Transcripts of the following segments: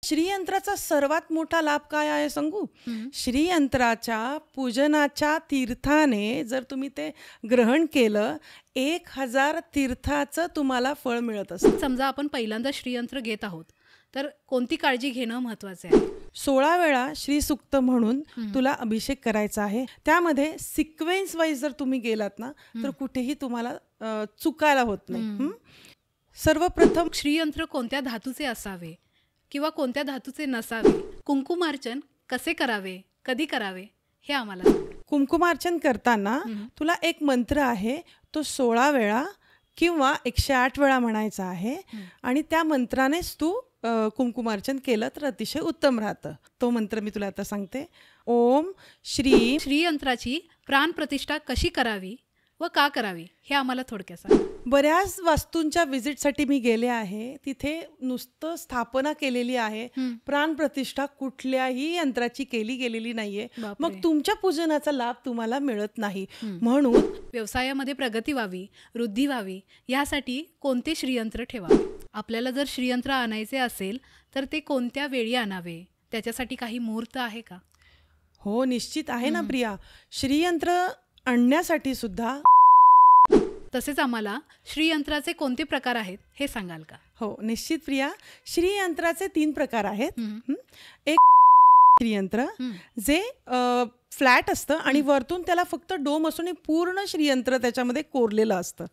श्रीयंत्राचा सर्वात मोठा लाभ काय आहे सांगू? हं. श्रीयंत्राच्या पूजनाच्या तीर्थाने जर तुम्ही ते ग्रहण केलं 1000 तीर्थाचं तुम्हाला फळ मिळत असतं. समजा आपण पहिल्यांदा श्रीयंत्र घेत आहोत तर कोणती काळजी घेणं महत्वाचे आहे? 16 वेळा श्रीसुक्त म्हणून हं. तुला अभिषेक करायचा आहे. त्यामध्ये सिक्वेन्स वाईज जर तुम्ही गेलात ना तर कुठेही तुम्हाला चुकायला होत नाही. हं. सर्वप्रथम श्रीयंत्र कोणत्या धातूचे असावे किंवा कोणत्या धातूचे नसावे? कुंकुमार्चन कसे करावे, कधी करावे हे आम्हाला सांगा. कुंकुमार्चन करताना हं. तुला एक मंत्र आहे, तो 16 वेळा किंवा 108 वेळा म्हणायचा आहे आणि त्या मंत्रानेच तू कुंकुमार्चन केलं तर अतिशय उत्तम राहतं. तो मंत्र मी तुला आता सांगते. ओम श्री. श्रीयंत्राची प्राणप्रतिष्ठा कशी करावी व का करावी हे आम्हाला थोडक्यात सांगा. बऱ्याच वास्तूंच्या व्हिजिटसाठी मी गेले आहे. तिथे नुसतं स्थापना केलेली आहे, प्राणप्रतिष्ठा कुठल्याही यंत्राची केली गेलेली नाहीये. बापरे. मग तुमच्या पूजनाचा लाभ तुम्हाला मिळत नाही. म्हणून व्यवसायामध्ये प्रगती व्हावी, वृद्धी व्हावी यासाठी कोणते श्रीयंत्र ठेवावे? आपल्याला जर श्रीयंत्र आणायचे असेल तर ते कोणत्या वेळी आणावे? त्याच्यासाठी काही मुहूर्त आहे का? हो, निश्चित आहे ना प्रिया. श्रीयंत्र आणण्यासाठी सुद्धा. तसेच आम्हाला श्रीयंत्राचे कोणते प्रकार आहेत हे सांगाल का? हो, निश्चित प्रिया. श्रीयंत्राचे 3 प्रकार आहेत. एक श्रीयंत्र जे फ्लॅट असतं आणि वरतून त्याला फक्त डोम असून पूर्ण श्रीयंत्र त्याच्यामध्ये कोरलेलं असतं.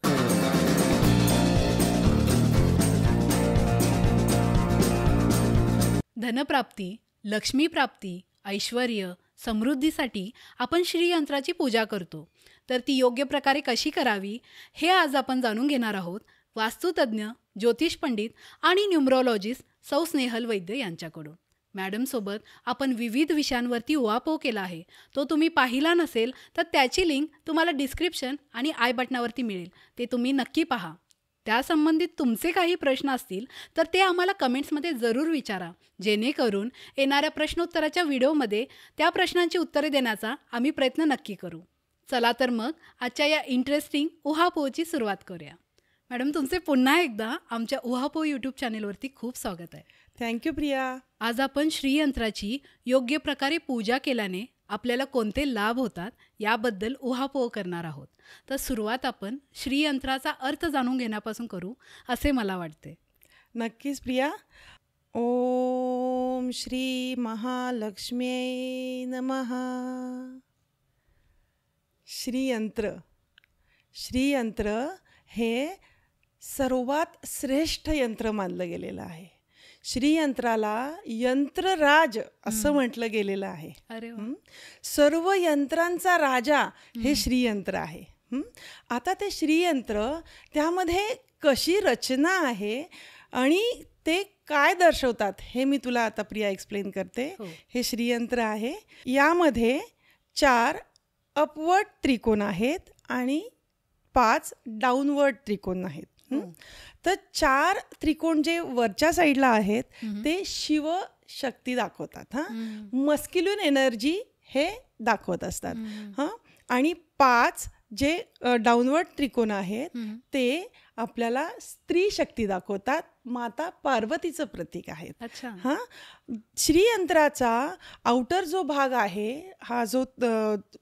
धनप्राप्ती, लक्ष्मी प्राप्ती, ऐश्वर्य, समृद्धीसाठी आपण श्रीयंत्राची पूजा करतो. तर ती योग्य प्रकारे कशी करावी हे आज आपण जाणून घेणार आहोत वास्तुतज्ञ, ज्योतिष पंडित आणि न्यूमरोलॉजिस्ट सौ स्नेहल वैद्य यांच्याकडून. मॅडमसोबत आपण विविध विषयांवरती उहापोह केला आहे. तो तुम्ही पाहिला नसेल तर त्याची लिंक तुम्हाला डिस्क्रिप्शन आणि आय बटनावरती मिळेल. ते तुम्ही नक्की पहा. त्यासंबंधित तुमचे काही प्रश्न असतील तर ते आम्हाला कमेंट्समध्ये जरूर विचारा, जेणेकरून येणाऱ्या प्रश्नोत्तराच्या व्हिडिओमध्ये त्या प्रश्नांची उत्तरे देण्याचा आम्ही प्रयत्न नक्की करू. चला तर मग आजच्या या इंटरेस्टिंग उहापोहची सुरुवात करूया. मॅडम, तुमचे पुन्हा एकदा आमच्या उहापोह यूट्यूब चॅनेलवरती खूप स्वागत आहे. थँक्यू प्रिया. आज आपण श्रीयंत्राची योग्य प्रकारे पूजा केल्याने आपल्याला कोणते लाभ होतात याबद्दल उहापोह करणार आहोत. तर सुरुवात आपण श्रीयंत्राचा अर्थ जाणून घेण्यापासून करू असे मला वाटते. नक्कीच प्रिया. ओम श्री महालक्ष्म्यै नमः. श्रीयंत्र. श्रीयंत्र हे सर्वात श्रेष्ठ यंत्र मानलं गेलेलं आहे. श्रीयंत्राला यंत्रराज असं म्हटलं गेलेलं आहे. अरे वा. सर्व यंत्रांचा राजा हे श्रीयंत्र आहे. आता ते श्रीयंत्र त्यामध्ये कशी रचना आहे आणि ते काय दर्शवतात हे मी तुला आता प्रिया एक्सप्लेन करते. हे श्रीयंत्र आहे. यामध्ये 4 अपवर्ड त्रिकोण आहेत आणि 5 डाऊनवर्ड त्रिकोण आहेत. तर 4 त्रिकोण जे वरच्या साईडला आहेत ते शिव शक्ती दाखवतात. मस्क्युलिन एनर्जी हे दाखवत असतात. आणि 5 जे डाऊनवर्ड त्रिकोण आहेत ते आपल्याला स्त्री शक्ती दाखवतात. माता पार्वतीचं प्रतीक आहेत. अच्छा. श्रीयंत्राचा आउटर जो भाग आहे, हा जो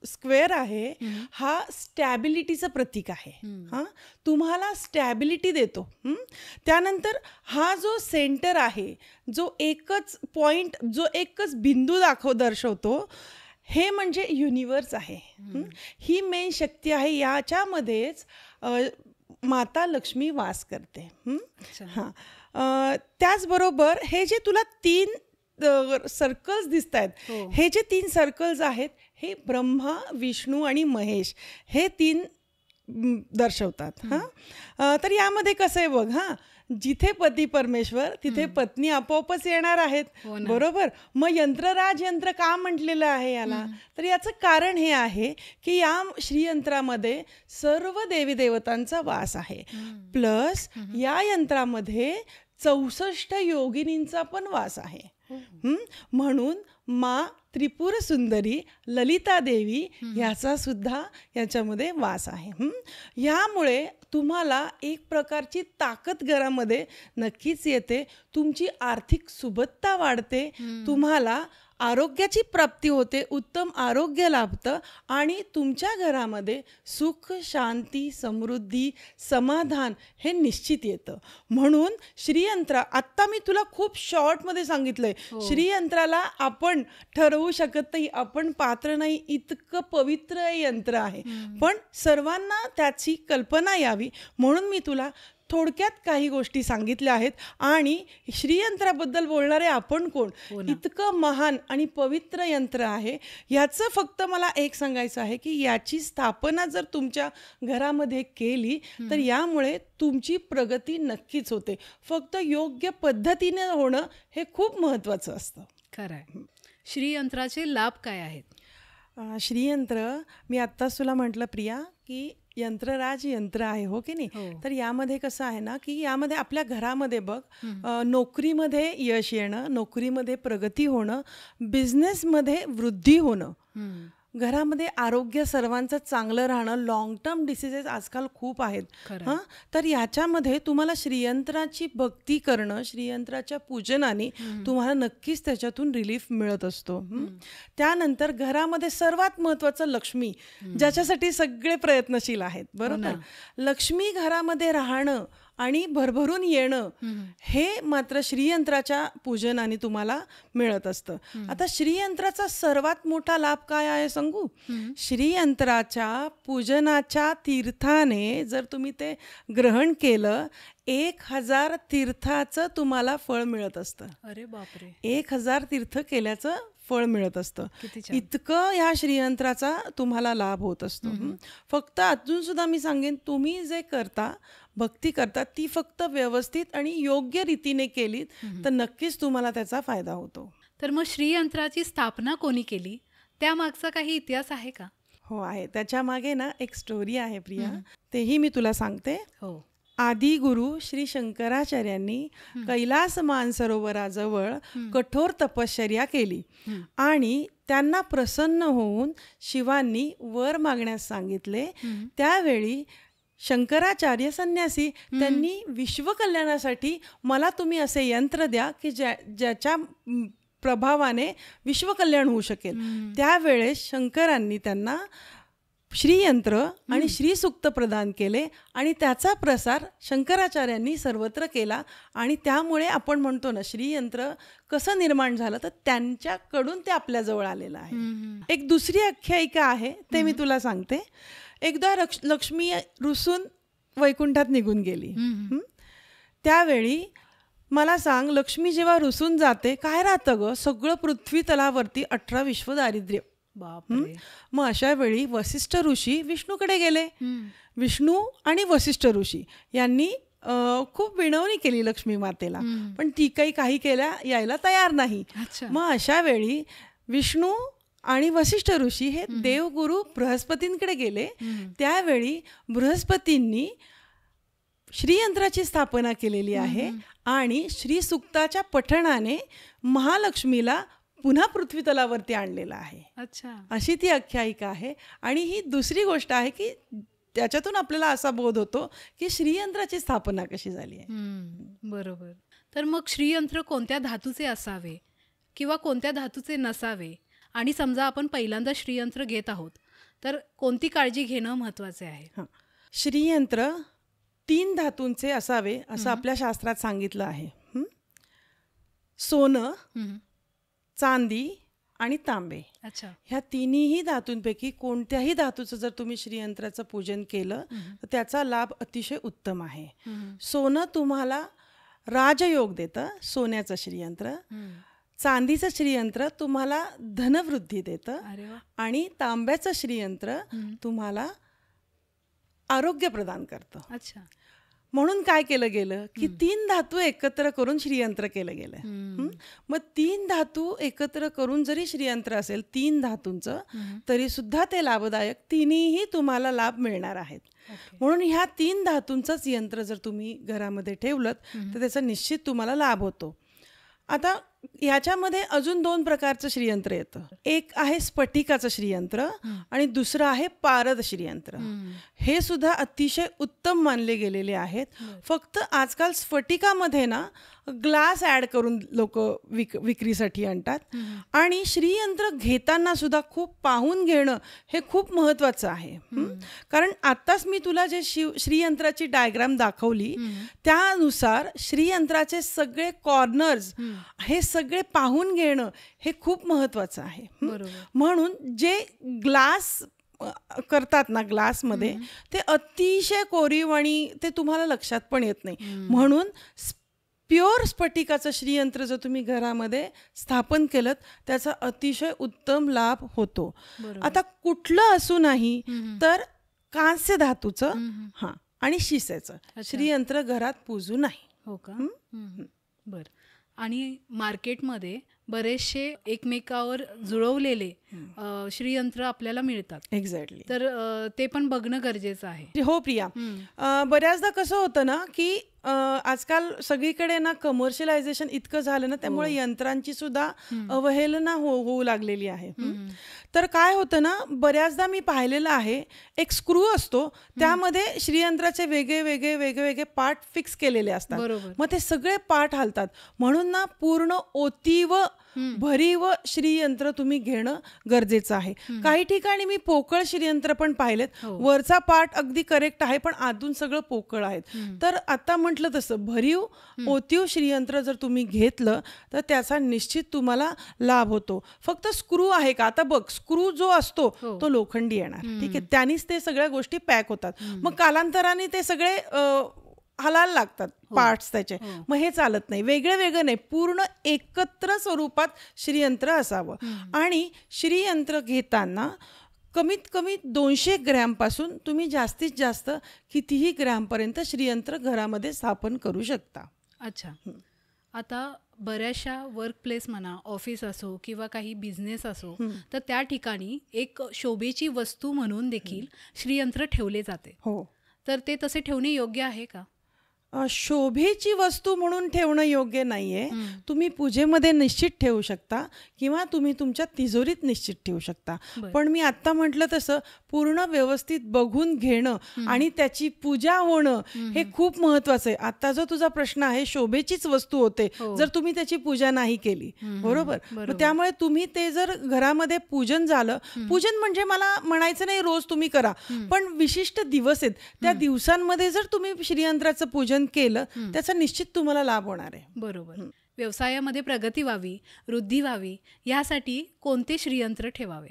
स्क्वेअर आहे, हा स्टॅबिलिटीचं प्रतीक आहे. तुम्हाला स्टॅबिलिटी देतो. त्यानंतर हा जो सेंटर आहे, जो एकच पॉइंट, जो एकच बिंदू दर्शवतो, हे म्हणजे युनिवर्स आहे. ही मेन शक्ती आहे. याच्यामध्येच माता लक्ष्मी वास करते. त्याचबरोबर हे जे तुला 3 सर्कल्स दिसत आहेत, हे जे 3 सर्कल्स आहेत हे ब्रह्मा, विष्णू आणि महेश हे 3 दर्शवतात. तर यामध्ये कसं आहे बघ, जिथे पती परमेश्वर तिथे पत्नी आपोआपच येणार आहेत. बरोबर. मग यंत्रराज यंत्र का म्हटलेलं आहे याला? तर याचं कारण हे आहे की या श्रीयंत्रामध्ये सर्व देवी देवतांचा वास आहे. प्लस या यंत्रामध्ये 64 योगिनींचा पण वास आहे. म्हणून मा त्रिपुर सुंदरी ललिता देवी ह्याचा सुद्धा याच्यामध्ये वास आहे. यामुळे तुम्हाला एक प्रकारची ताकद घरामध्ये नक्कीच येते, तुमची आर्थिक सुबत्ता वाढते, तुम्हाला आरोग्याची प्राप्ती होते, उत्तम आरोग्य लाभतं आणि तुमच्या घरामध्ये सुख, शांती, समृद्धी, समाधान हे निश्चित येतं. म्हणून श्रीयंत्र आत्ता मी तुला खूप शॉर्टमध्ये सांगितलंय. श्रीयंत्राला आपण ठरवू शकत नाही, आपण पात्र नाही, इतकं पवित्र यंत्र आहे. पण सर्वांना त्याची कल्पना यावी म्हणून मी तुला थोडक्यात काही गोष्टी सांगितल्या आहेत. आणि श्रीयंत्राबद्दल बोलणारे आपण कोण, इतकं महान आणि पवित्र यंत्र आहे. याचं फक्त मला एक सांगायचं आहे की याची स्थापना जर तुमच्या घरामध्ये केली तर यामुळे तुमची प्रगती नक्कीच होते. फक्त योग्य पद्धतीने होणं हे खूप महत्त्वाचं असतं. खरं आहे. श्रीयंत्राचे लाभ काय आहेत? श्रीयंत्र मी आत्ताच तुला म्हटलं प्रिया की यंत्रराज यंत्र आहे, हो की नाही. तर यामध्ये कसं आहे ना की यामध्ये आपल्या घरामध्ये बघ, नोकरीमध्ये यश येणं, नोकरीमध्ये प्रगती होणं, बिझनेसमध्ये वृद्धी होणं, घरामध्ये आरोग्य सर्वांचं चांगलं राहणं, लॉंग टर्म डिसीजेस आजकाल खूप आहेत. तर याच्यामध्ये तुम्हाला श्रीयंत्राची भक्ती करणं, श्रीयंत्राच्या पूजनाने तुम्हाला नक्कीच त्याच्यातून रिलीफ मिळत असतो. त्यानंतर घरामध्ये सर्वात महत्त्वाचं लक्ष्मी, ज्याच्यासाठी सगळे प्रयत्नशील आहेत, बरोबर. लक्ष्मी घरामध्ये राहणं आणि भरभरून येणं हे मात्र श्रीयंत्राच्या पूजनाने तुम्हाला मिळत असतं. आता श्रीयंत्राचा सर्वात मोठा लाभ काय आहे सांगू? श्रीयंत्राच्या पूजनाच्या तीर्थाने जर तुम्ही ते ग्रहण केलं, 1000 तीर्थाचं तुम्हाला फळ मिळत असतं. अरे बापरे, 1000 तीर्थ केल्याचं फळ मिळत असतं. इतकं ह्या श्रीयंत्राचा तुम्हाला लाभ होत असतो. फक्त अजून सुद्धा मी सांगेन, तुम्ही जे करता, भक्ती करता, ती फक्त व्यवस्थित आणि योग्य रीतीने केलीत तर नक्कीच तुम्हाला त्याचा फायदा होतो. तर मग श्रीयंत्राची स्थापना कोणी केली, त्यामागचा काही इतिहास आहे का? हो आहे. त्याच्या मागे ना एक स्टोरी आहे प्रिया, तेही मी तुला सांगते. हो. आदी गुरु श्री शंकराचार्यांनी कैलास मानसरोवराजवळ कठोर तपश्चर्या केली आणि त्यांना प्रसन्न होऊन शिवांनी वर मागण्यास सांगितले. त्यावेळी शंकराचार्य संन्यासी त्यांनी विश्वकल्याणासाठी मला तुम्ही असे यंत्र द्या की ज्याच्या प्रभावाने विश्वकल्याण होऊ शकेल. त्यावेळेस शंकरांनी त्यांना श्रीयंत्र आणि श्रीसूक्त प्रदान केले आणि त्याचा प्रसार शंकराचार्यांनी सर्वत्र केला. आणि त्यामुळे आपण म्हणतो ना, श्रीयंत्र कसं निर्माण झालं तर त्यांच्याकडून ते आपल्याजवळ आलेलं आहे. एक दुसरी आख्यायिका आहे, ते मी तुला सांगते. एकदा लक्ष्मी रुसून वैकुंठात निघून गेली. त्यावेळी मला सांग, लक्ष्मी जेव्हा रुसून जाते काय राहतं ग, सगळं पृथ्वी तलावरती 18 विश्व दारिद्र्य. मग अशा वेळी वसिष्ठ ऋषी विष्णूकडे गेले. विष्णू आणि वसिष्ठ ऋषी यांनी खूप विनवणी केली लक्ष्मी मातेला, पण ती काही केल्या यायला तयार नाही. मग अशा वेळी विष्णू आणि वसिष्ठ ऋषी हे देवगुरु बृहस्पतींकडे गेले. त्यावेळी बृहस्पतींनी श्रीयंत्राची स्थापना केलेली आहे आणि श्रीसूक्ताच्या पठणाने महालक्ष्मीला पुन्हा पृथ्वी तलावरती आणलेला आहे. अशी ती आख्यायिका आहे. आणि ही दुसरी गोष्ट आहे की त्याच्यातून आपल्याला असा बोध होतो की श्रीयंत्राची स्थापना कशी झाली आहे. बरोबर. तर मग श्रीयंत्र कोणत्या धातूचे असावे किंवा कोणत्या धातूचे नसावे, आणि समजा आपण पहिल्यांदा श्रीयंत्र घेत आहोत तर कोणती काळजी घेणं महत्त्वाचे आहे? श्रीयंत्र 3 धातूंचे असावे असं आपल्या शास्त्रात सांगितलं आहे. सोनं, चांदी आणि तांबे. ह्या तिन्ही धातूंपैकी कोणत्याही धातूचं जर तुम्ही श्रीयंत्राचं पूजन केलं तर त्याचा लाभ अतिशय उत्तम आहे. सोनं तुम्हाला राजयोग देतं, सोन्याचं श्रीयंत्र. चांदीचं श्रीयंत्र तुम्हाला धनवृद्धी देतं आणि तांब्याचं श्रीयंत्र तुम्हाला आरोग्य प्रदान करतं. म्हणून काय केलं गेलं की 3 धातू एकत्र करून श्रीयंत्र केलं गेलं. मग 3 धातू एकत्र करून जरी श्रीयंत्र असेल 3 धातूंचं, तरी सुद्धा ते लाभदायक, तिन्हीही तुम्हाला लाभ मिळणार आहेत. म्हणून ह्या 3 धातूंचंच यंत्र जर तुम्ही घरामध्ये ठेवलं तर त्याचा निश्चित तुम्हाला लाभ होतो. आता ह्याच्यामध्ये अजून 2 प्रकारचं श्रीयंत्र येतं. एक आहे स्फटिकाचं श्रीयंत्र आणि दुसरं आहे पारद श्रीयंत्र. हे सुद्धा अतिशय उत्तम मानले गेलेले आहेत. फक्त आजकाल स्फटिकामध्ये ना ग्लास ॲड करून लोक विक्रीसाठी आणतात. आणि श्रीयंत्र घेताना सुद्धा खूप पाहून घेणं हे खूप महत्त्वाचं आहे. कारण आत्ताच मी तुला जे श्रीयंत्राची डायग्राम दाखवली त्यानुसार श्रीयंत्राचे सगळे कॉर्नर्स हे सगळे पाहून घेणं हे खूप महत्त्वाचं आहे. म्हणून जे ग्लास करतात ना ग्लासमध्ये ते अतिशय कोरीव आणि ते तुम्हाला लक्षात पण येत नाही. म्हणून प्युअर स्फटिकाचं श्रीयंत्र जर तुम्ही घरामध्ये स्थापन केलं त्याचा अतिशय उत्तम लाभ होतो. आता कुठलं असू नाही तर कांस्य धातूचं आणि शिसेचं श्रीयंत्र घरात पूजू नाही. हो का? बरं. आणि मार्केटमध्ये बरेचसे एकमेकावर जुळवलेले श्रीयंत्र आपल्याला मिळतात. एक्झॅक्टली. तर ते पण बघणं गरजेचं आहे. हो प्रिया, बऱ्याचदा कसं होतं ना की आजकाल सगळीकडे ना कमर्शियलायझेशन इतकं झालं ना त्यामुळे यंत्रांची सुद्धा अवहेलना होऊ लागलेली आहे. तर काय होतं ना बऱ्याचदा मी पाहिलेलं आहे एक स्क्रू असतो त्यामध्ये श्रीयंत्राचे वेगळे पार्ट फिक्स केलेले असतात. मग ते सगळे पार्ट हलतात. म्हणून ना पूर्ण ओतीव भरीव श्रीयंत्र तुम्ही घेणं गरजेचं आहे. काही ठिकाणी मी पोकळ श्रीयंत्र पण पाहिलेत. वरचा पार्ट अगदी करेक्ट आहे पण आतून सगळं पोकळ आहेत. तर आता म्हटलं तसं भरीव ओतीव श्रीयंत्र जर तुम्ही घेतलं तर त्याचा निश्चित तुम्हाला लाभ होतो. फक्त स्क्रू आहे का? आता बघ स्क्रू जो असतो तो लोखंडी येणार. ठीक आहे, त्यानीच ते सगळ्या गोष्टी पॅक होतात. मग कालांतराने ते सगळे हलायला लागतात पार्ट्स त्याचे. मग हे चालत नाही. वेगळं नाही, पूर्ण एकत्र स्वरूपात श्रीयंत्र असावं. आणि श्रीयंत्र घेताना कमीत कमी 200 ग्रॅमपासून तुम्ही जास्तीत जास्त कितीही ग्रॅमपर्यंत श्रीयंत्र घरामध्ये स्थापन करू शकता. अच्छा. आता बऱ्याचशा वर्कप्लेस म्हणा, ऑफिस असो किंवा काही बिझनेस असो तर त्या ठिकाणी एक शोभेची वस्तू म्हणून देखील श्रीयंत्र ठेवले जाते. हो. तर ते तसे ठेवणे योग्य आहे का? शोभेची वस्तू म्हणून ठेवणं योग्य नाहीये. तुम्ही पूजेमध्ये निश्चित ठेवू शकता किंवा तुम्ही तुमच्या तिजोरीत निश्चित ठेवू शकता. पण मी आत्ता म्हटलं तसं पूर्ण व्यवस्थित बघून घेणं आणि त्याची पूजा होणं हे खूप महत्वाचं आहे. आता जो तुझा प्रश्न आहे शोभेचीच वस्तू होते जर तुम्ही त्याची पूजा नाही केली. बरोबर. त्यामुळे तुम्ही ते जर घरामध्ये पूजन झालं, पूजन म्हणजे मला म्हणायचं नाही रोज तुम्ही करा, पण विशिष्ट दिवस आहेत त्या दिवसांमध्ये जर तुम्ही श्रीयंत्राचं पूजन केलं त्याचा निश्चित तुम्हाला लाभ होणार आहे. बरोबर. व्यवसायामध्ये प्रगती व्हावी, वृद्धी व्हावी यासाठी कोणते श्रीयंत्र ठेवावे?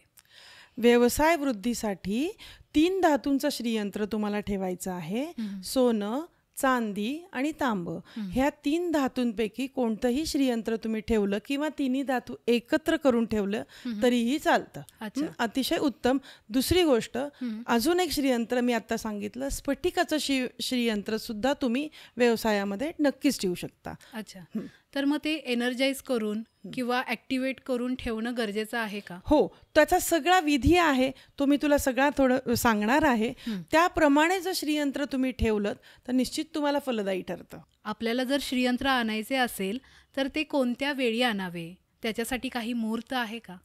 व्यवसाय वृद्धीसाठी 3 धातूंचं श्रीयंत्र तुम्हाला ठेवायचं आहे. सोनं, चांदी आणि तांब ह्या 3 धातूंपैकी कोणतंही श्रीयंत्र तुम्ही ठेवलं किंवा तिन्ही धातू एकत्र करून ठेवलं तरीही चालतं. अतिशय उत्तम. दुसरी गोष्ट, अजून एक श्रीयंत्र मी आता सांगितलं स्फटिकाचं श्रीयंत्र सुद्धा तुम्ही व्यवसायामध्ये नक्कीच ठेवू शकता. अच्छा. तर मग ते एनर्जाइज करून किंवा ॲक्टिवेट करून ठेवणं गरजेचं आहे का? हो, त्याचा सगळा विधी आहे तो मी तुला सगळा थोडं सांगणार आहे. त्याप्रमाणे जर श्रीयंत्र तुम्ही ठेवलं तर निश्चित तुम्हाला फलदायी ठरतं. आपल्याला जर श्रीयंत्र आणायचे असेल तर ते कोणत्या वेळी आणावे? त्याच्यासाठी काही मुहूर्त आहे का?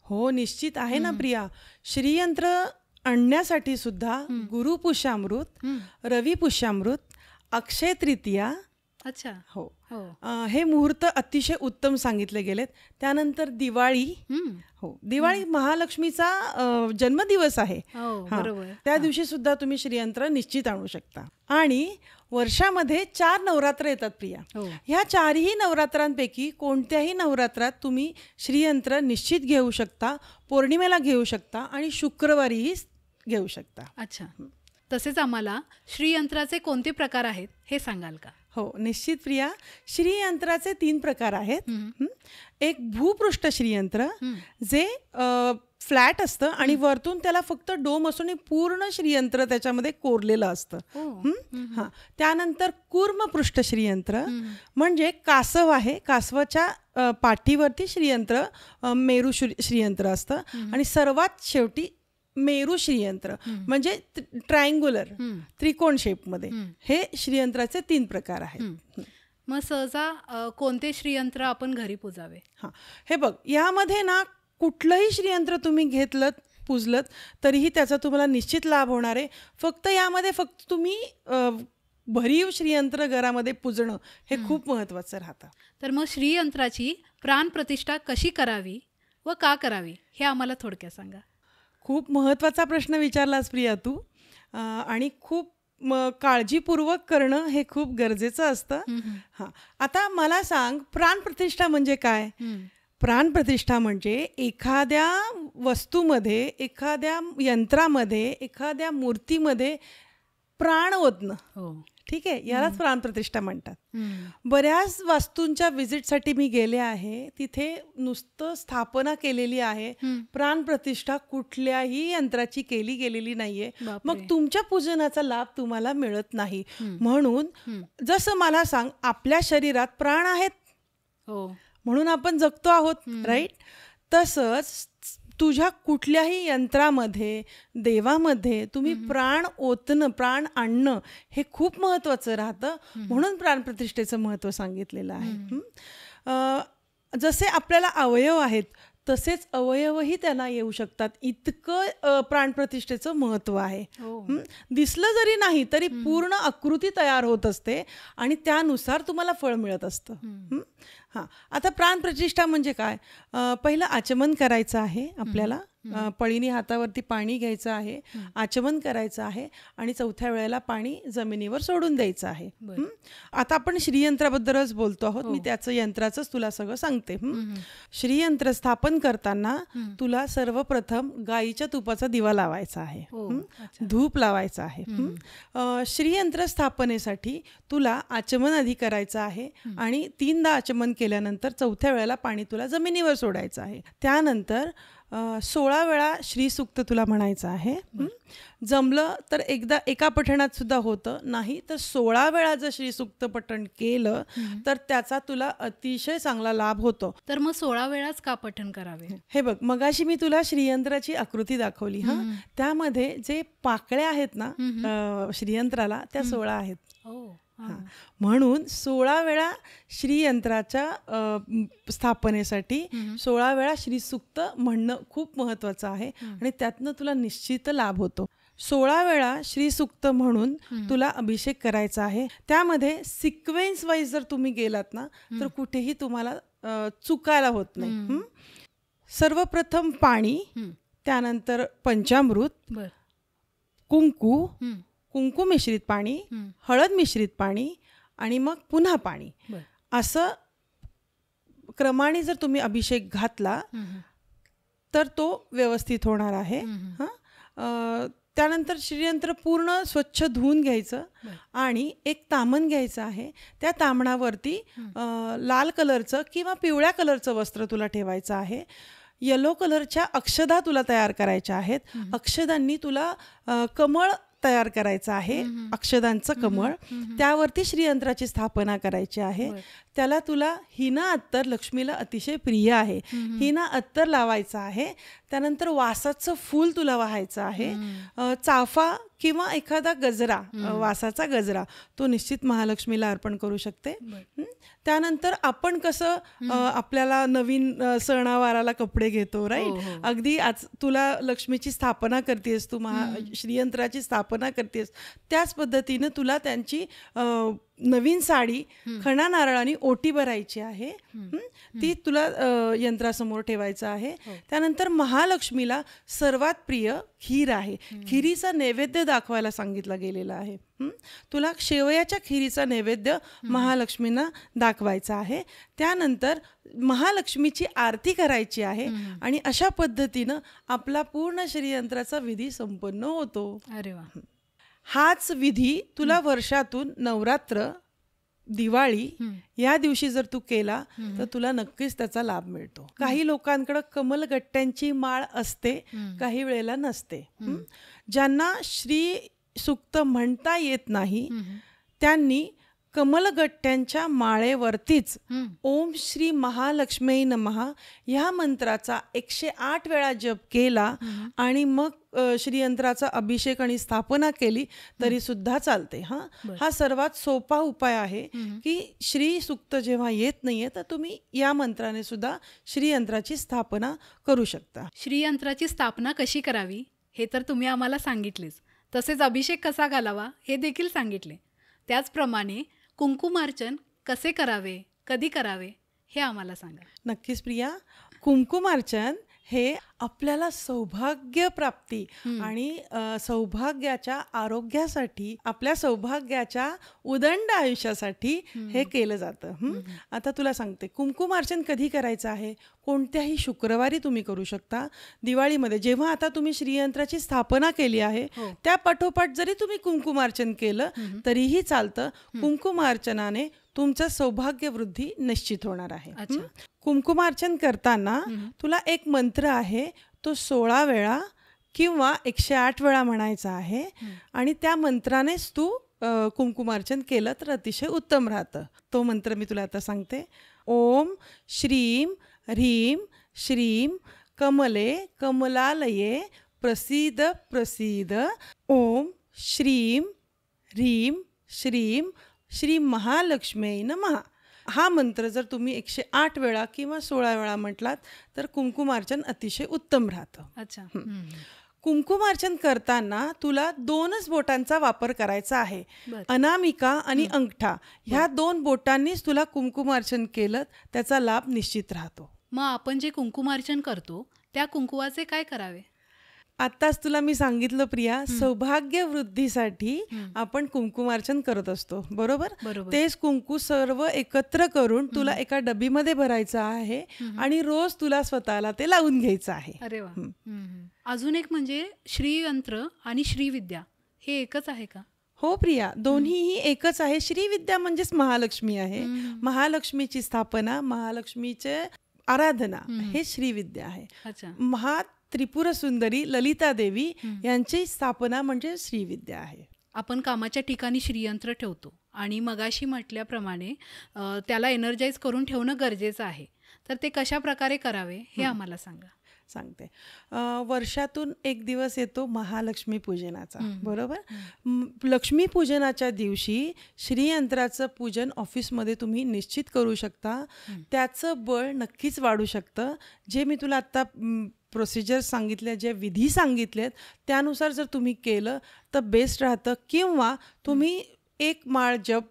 हो, निश्चित आहे ना प्रिया. श्रीयंत्र आणण्यासाठी सुद्धा गुरुपुष्यामृत, रविपुष्यामृत, अक्षय तृतीया. अच्छा. हो. हे मुहूर्त अतिशय उत्तम सांगितले गेलेत. त्यानंतर दिवाळी. हो, दिवाळी महालक्ष्मीचा जन्मदिवस आहे. त्या दिवशी सुद्धा तुम्ही श्रीयंत्र निश्चित आणू शकता. आणि वर्षामध्ये 4 नवरात्र येतात प्रिया. ह्या 4ही नवरात्रांपैकी कोणत्याही नवरात्रात तुम्ही श्रीयंत्र निश्चित घेऊ शकता. पौर्णिमेला घेऊ शकता आणि शुक्रवारीही घेऊ शकता. अच्छा. तसेच आम्हाला श्रीयंत्राचे कोणते प्रकार आहेत हे सांगाल का? हो, निश्चित प्रिया. श्रीयंत्राचे 3 प्रकार आहेत. एक भूपृष्ठ श्रीयंत्र जे फ्लॅट असतं आणि वरतून त्याला फक्त डोम असून पूर्ण श्रीयंत्र त्याच्यामध्ये कोरलेलं असतं. त्यानंतर कूर्मपृष्ठ श्रीयंत्र म्हणजे कासव आहे, कासवाच्या पाठीवरती श्रीयंत्र मेरू श्रीयंत्र असतं. आणि सर्वात शेवटी मेरू श्रीयंत्र म्हणजे ट्रायंग्युलर त्रिकोण शेपमध्ये. हे श्रीयंत्राचे 3 प्रकार आहेत. मग सहसा कोणते श्रीयंत्र आपण घरी पूजावे? हां, हे बघ, यामध्ये ना कुठलंही श्रीयंत्र तुम्ही घेतलं पूजलत तरीही त्याचा तुम्हाला निश्चित लाभ होणार आहे. फक्त तुम्ही भरीव श्रीयंत्र घरामध्ये पूजणं हे खूप महत्त्वाचं राहतं. तर मग श्रीयंत्राची प्राणप्रतिष्ठा कशी करावी व का करावी हे आम्हाला थोडक्यात सांगा. खूप महत्त्वाचा प्रश्न विचारलास प्रिया तू. आणि खूप काळजीपूर्वक करणं हे खूप गरजेचं असतं. हां, आता मला सांग, प्राणप्रतिष्ठा म्हणजे काय? प्राणप्रतिष्ठा म्हणजे एखाद्या वस्तूमध्ये, एखाद्या यंत्रामध्ये, एखाद्या मूर्तीमध्ये प्राण ओतणं. ठीक आहे, यालाच प्राणप्रतिष्ठा म्हणतात. बऱ्याच वास्तूंच्या व्हिजिटसाठी मी गेले आहे, तिथे नुसतं स्थापना केलेली आहे, प्राणप्रतिष्ठा कुठल्याही यंत्राची केली गेलेली नाहीये. मग तुमच्या पूजनाचा लाभ तुम्हाला मिळत नाही. म्हणून जसं मला सांग, आपल्या शरीरात प्राण आहेत म्हणून आपण जगतो आहोत, राईट? तसंच तुझ्या कुठल्याही यंत्रामध्ये, देवामध्ये तुम्ही प्राण ओतणं, प्राण आणणं हे खूप महत्त्वाचं राहतं. म्हणून प्राणप्रतिष्ठेचं महत्त्व सांगितलेलं आहे. जसे आपल्याला अवयव आहेत तसेच अवयवही त्यांना येऊ शकतात, इतकं प्राणप्रतिष्ठेचं महत्त्व आहे. दिसलं जरी नाही तरी पूर्ण आकृती तयार होत असते आणि त्यानुसार तुम्हाला फळ मिळत असतं. हां, आता प्राणप्रतिष्ठा म्हणजे काय? पहिलं आचमन करायचं आहे आपल्याला. पळीने हातावरती पाणी घ्यायचं आहे, आचमन करायचं आहे आणि चौथ्या वेळेला पाणी जमिनीवर सोडून द्यायचं आहे. आता आपण श्रीयंत्राबद्दलच बोलतो आहोत. मी त्याचं यंत्राचंच तुला सगळं सांगते. श्रीयंत्र स्थापन करताना तुला सर्वप्रथम गाईच्या तुपाचा दिवा लावायचा आहे, धूप लावायचा आहे. श्रीयंत्र स्थापनेसाठी तुला आचमन आधी करायचं आहे आणि 3दा आचमन केल्यानंतर चौथ्या वेळेला पाणी तुला जमिनीवर सोडायचं आहे. त्यानंतर 16 वेळा श्रीसूक्त तुला म्हणायचं आहे. जमलं तर एका पठणात सुद्धा होतं, नाही तर 16 वेळा जर श्रीसूक्त पठण केलं तर त्याचा तुला अतिशय चांगला लाभ होतो. तर मग 16 वेळाच का पठण करावे? हे बघ, मगाशी मी तुला श्रीयंत्राची आकृती दाखवली. त्यामध्ये जे पाकळ्या आहेत ना श्रीयंत्राला, त्या 16 आहेत. म्हणून 16 वेळा श्रीयंत्राच्या स्थापनेसाठी 16 वेळा श्रीसूक्त म्हणणं खूप महत्त्वाचं आहे आणि त्यातनं तुला निश्चित लाभ होतो. 16 वेळा श्रीसूक्त म्हणून तुला अभिषेक करायचा आहे. त्यामध्ये सिक्वेन्स वाईज जर तुम्ही गेलात ना तर कुठेही तुम्हाला चुकायला होत नाही. सर्वप्रथम पाणी, त्यानंतर पंचामृत, कुंकू मिश्रित पाणी, हळद मिश्रित पाणी आणि मग पुन्हा पाणी, असं क्रमाने जर तुम्ही अभिषेक घातला तर तो व्यवस्थित होणार आहे. त्यानंतर श्रीयंत्र पूर्ण स्वच्छ धुवून घ्यायचं आणि एक तामण घ्यायचं आहे. त्या तामणावरती लाल कलरचं किंवा पिवळ्या कलरचं वस्त्र तुला ठेवायचं आहे. येलो कलरच्या अक्षदा तुला तयार करायच्या आहेत. अक्षदांनी तुला कमळ तयार करायचं आहे, अक्षदांचं कमळ. त्यावरती श्रीयंत्राची स्थापना करायची आहे. त्याला तुला हिना अत्तर, लक्ष्मीला अतिशय प्रिय आहे, हिना अत्तर लावायचं आहे. त्यानंतर वासाचं फूल तुला वाहायचं आहे. चाफा किंवा एखादा गजरा, वासाचा गजरा, तो निश्चित महालक्ष्मीला अर्पण करू शकते. त्यानंतर आपण कसं आपल्याला नवीन सणावाराला कपडे घेतो, राईट? अगदी आज तुला लक्ष्मीची स्थापना करतेस, तू श्रीयंत्राची स्थापना करतेस, त्याच पद्धतीनं तुला त्यांची नवीन साडी खणा नारळाने ओटी भरायची आहे. ती तुला यंत्रासमोर ठेवायचं आहे. त्यानंतर महालक्ष्मीला सर्वात प्रिय खीर आहे. खिरीचा नैवेद्य दाखवायला सांगितलं गेलेलं आहे. तुला शेवयाच्या खिरीचा नैवेद्य महालक्ष्मींना दाखवायचा आहे. त्यानंतर महालक्ष्मीची आरती करायची आहे आणि अशा पद्धतीनं आपला पूर्ण श्रीयंत्राचा विधी संपन्न होतो. अरे वा. हाच विधी तुला वर्षातून नवरात्र, दिवाळी या दिवशी जर तू केला तर तुला नक्कीच त्याचा लाभ मिळतो. काही लोकांकडे कमलगट्ट्यांची माळ असते, काही वेळेला नसते. ज्यांना श्री सूक्त म्हणता येत नाही त्यांनी कमलगट्ट्यांच्या माळेवरतीच ओम श्री महालक्ष्मी नमः ह्या मंत्राचा 108 वेळा जप केला आणि मग श्रीयंत्राचा अभिषेक आणि स्थापना केली तरी सुद्धा चालते. हा सर्वात सोपा उपाय आहे की श्री सूक्त जेव्हा येत नाहीये तर तुम्ही या मंत्राने सुद्धा श्रीयंत्राची स्थापना करू शकता. श्रीयंत्राची स्थापना कशी करावी हे तर तुम्ही आम्हाला सांगितलेच, तसेच अभिषेक कसा घालावा हे देखील सांगितले. त्याचप्रमाणे कुंकुमार्चन कसे करावे, कधी करावे हे आम्हाला सांगा. नक्कीच प्रिया. कुंकुमार्चन हे आपल्याला सौभाग्य प्राप्ती आणि सौभाग्याच्या आरोग्यासाठी, आपल्या सौभाग्याच्या उदंड आयुष्यासाठी हे केलं जातं. आता तुला सांगते, कुंकुमार्चन कधी करायचं आहे. कोणत्याही शुक्रवारी तुम्ही करू शकता. दिवाळीमध्ये जेव्हा आता तुम्ही श्रीयंत्राची स्थापना केली आहे त्या पाठोपाठ जरी तुम्ही कुंकुमार्चन केलं तरीही चालतं. कुंकुमार्चनाने तुमचं सौभाग्य वृद्धी निश्चित होणार आहे. कुंकुमार्चन करताना तुला एक मंत्र आहे, तो 16 वेळा किंवा 108 वेळा म्हणायचा आहे आणि त्या मंत्रानेच तू कुंकुमार्चन केलं तर अतिशय उत्तम राहतं. तो मंत्र मी तुला आता सांगते. ओम श्रीम ह्रीम श्रीम कमले कमलालये प्रसीद प्रसीद. ओम श्रीम ह्रीम श्रीम श्री महालक्ष्मी नमः. हा मंत्र जर तुम्ही 108 वेळा किंवा 16 वेळा म्हटलात तर कुंकुमार्चन अतिशय उत्तम राहतं. अच्छा. कुंकुमार्चन करताना तुला 2च बोटांचा वापर करायचा आहे. अनामिका आणि अंगठा ह्या 2 बोटांनीच तुला कुंकुमार्चन केलं त्याचा लाभ निश्चित राहतो. मग आपण जे कुंकुमार्चन करतो त्या कुंकुवाचे काय करावे. आत्ताच तुला मी सांगितलं प्रिया, सौभाग्य वृद्धीसाठी आपण कुंकुमार्चन करत असतो. बरोबर. तेच कुंकू सर्व एकत्र करून तुला एका डबीमध्ये भरायचं आहे आणि रोज तुला स्वतःला ते लावून घ्यायचं आहे. अरे वा. अजून एक म्हणजे श्रीयंत्र आणि श्रीविद्या हे एकच आहे का. हो प्रिया, दोन्हीही एकच आहे. श्रीविद्या म्हणजेच महालक्ष्मी आहे. महालक्ष्मीची स्थापना, महालक्ष्मीचे आराधना हे श्रीविद्या आहे. त्रिपुर सुंदरी ललिता देवी यांची स्थापना म्हणजे श्रीविद्या आहे. आपण कामाच्या ठिकाणी श्रीयंत्र ठेवतो आणि मगाशी म्हटल्याप्रमाणे त्याला एनर्जाइज करून ठेवणं गरजेचं आहे. तर ते कशा प्रकारे करावे हे आम्हाला सांगा. सांगते. वर्षातून एक दिवस येतो महालक्ष्मी पूजनाचा. बरोबर. लक्ष्मी पूजनाच्या दिवशी श्रीयंत्राचं पूजन ऑफिसमध्ये तुम्ही निश्चित करू शकता. त्याचं बळ नक्कीच वाढू शकतं. जे मी तुला आत्ता प्रोसिजर सांगितल्या, जे विधी सांगितलेत त्यानुसार जर तुम्ही केलं तर बेस्ट राहतं. किंवा तुम्ही एक माळ जप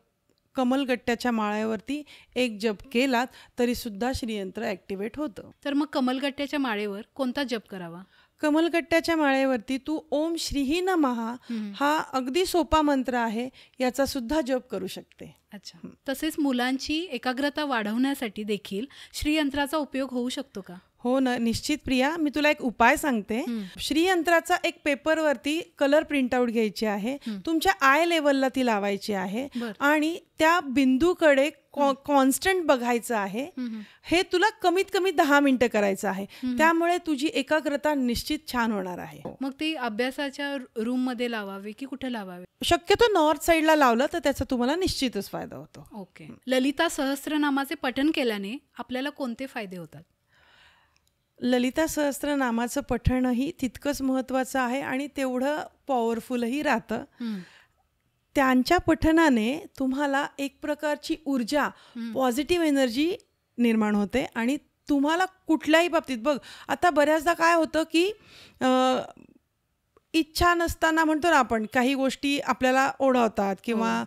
कमलगट्ट्याच्या माळ्यावरती एक जप केलात तरी सुद्धा श्रीयंत्र ॲक्टिवेट होतं. तर मग कमलगट्ट्याच्या माळेवर कोणता जप करावा. कमलगट्ट्याच्या माळेवरती तू ओम श्रीही नमः हा अगदी सोपा मंत्र आहे, याचा सुद्धा जप करू शकते. अच्छा. तसेच मुलांची एकाग्रता वाढवण्यासाठी देखील श्रीयंत्राचा उपयोग होऊ शकतो का. हो ना, निश्चित प्रिया. मी तुला एक उपाय सांगते. श्रीयंत्राचा एक पेपरवरती कलर प्रिंटआउट घ्यायची आहे. तुमच्या आय लेवलला ती लावायची आहे आणि त्या बिंदूकडे कॉन्स्टंट बघायचं आहे. हे तुला कमीत कमी 10 मिनिटं करायचं आहे. त्यामुळे तुझी एकाग्रता निश्चित छान होणार आहे. मग ती अभ्यासाच्या रूम मध्ये लावावे की कुठे लावावे. शक्यतो नॉर्थ साईडला लावलं तर त्याचा तुम्हाला निश्चितच फायदा होतो. ओके. ललिता सहस्त्रनामाचे पठण केल्याने आपल्याला कोणते फायदे होतात. ललिता सहस्त्रनामाचं पठणही तितकंच महत्त्वाचं आहे आणि तेवढं पॉवरफुलही राहतं. त्यांच्या पठणाने तुम्हाला एक प्रकारची ऊर्जा, पॉझिटिव्ह एनर्जी निर्माण होते आणि तुम्हाला कुठल्याही बाबतीत बघ, आता बऱ्याचदा काय होतं की इच्छा नसताना म्हणतो ना आपण, काही गोष्टी आपल्याला ओढवतात किंवा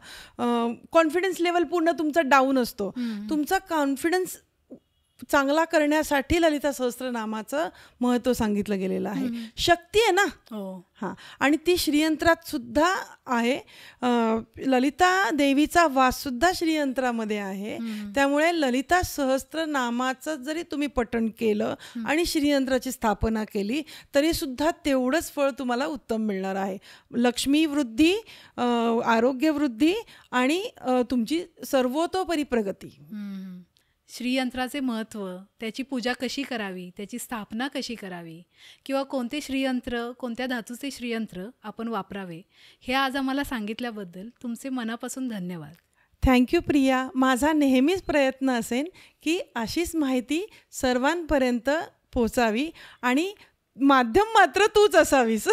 कॉन्फिडन्स लेवल पूर्ण तुमचा डाऊन असतो. तुमचा कॉन्फिडन्स चांगला करण्यासाठी ललिता सहस्त्रनामाचं महत्त्व सांगितलं गेलेलं आहे. शक्ती आहे ना. हां. आणि ती श्रीयंत्रात सुद्धा आहे. ललिता देवीचा वास सुद्धा श्रीयंत्रामध्ये आहे. त्यामुळे ललिता सहस्त्रनामाचं जरी तुम्ही पठण केलं आणि श्रीयंत्राची स्थापना केली तरी सुद्धा तेवढंच फळ तुम्हाला उत्तम मिळणार आहे. लक्ष्मी वृद्धी, आरोग्य वृद्धी आणि तुमची सर्वतोपरी प्रगती. श्रीयंत्राचे महत्त्व, त्याची पूजा कशी करावी, त्याची स्थापना कशी करावी किंवा कोणते श्रीयंत्र, कोणत्या धातूचे श्रीयंत्र आपण वापरावे हे आज आम्हाला सांगितल्याबद्दल तुमचे मनापासून धन्यवाद. थँक्यू प्रिया. माझा नेहमीच प्रयत्न असेल की अशीच माहिती सर्वांपर्यंत पोचावी आणि माध्यम मात्र तूच असावीस.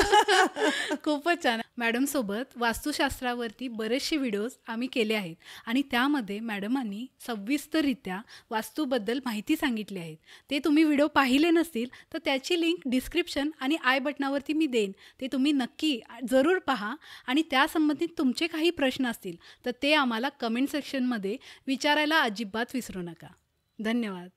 खूपच छान. मॅडमसोबत वास्तुशास्त्रावरती बरेचसे व्हिडिओज आम्ही केले आहेत आणि त्यामध्ये मॅडमांनी सविस्तररित्या वास्तूबद्दल माहिती सांगितली आहेत. ते तुम्ही व्हिडिओ पाहिले नसतील तर त्याची लिंक डिस्क्रिप्शन आणि आय बटनावरती मी देईन. ते तुम्ही नक्की जरूर पहा आणि त्या संबंधित तुमचे काही प्रश्न असतील तर ते आम्हाला कमेंट सेक्शनमध्ये विचारायला अजिबात विसरू नका. धन्यवाद.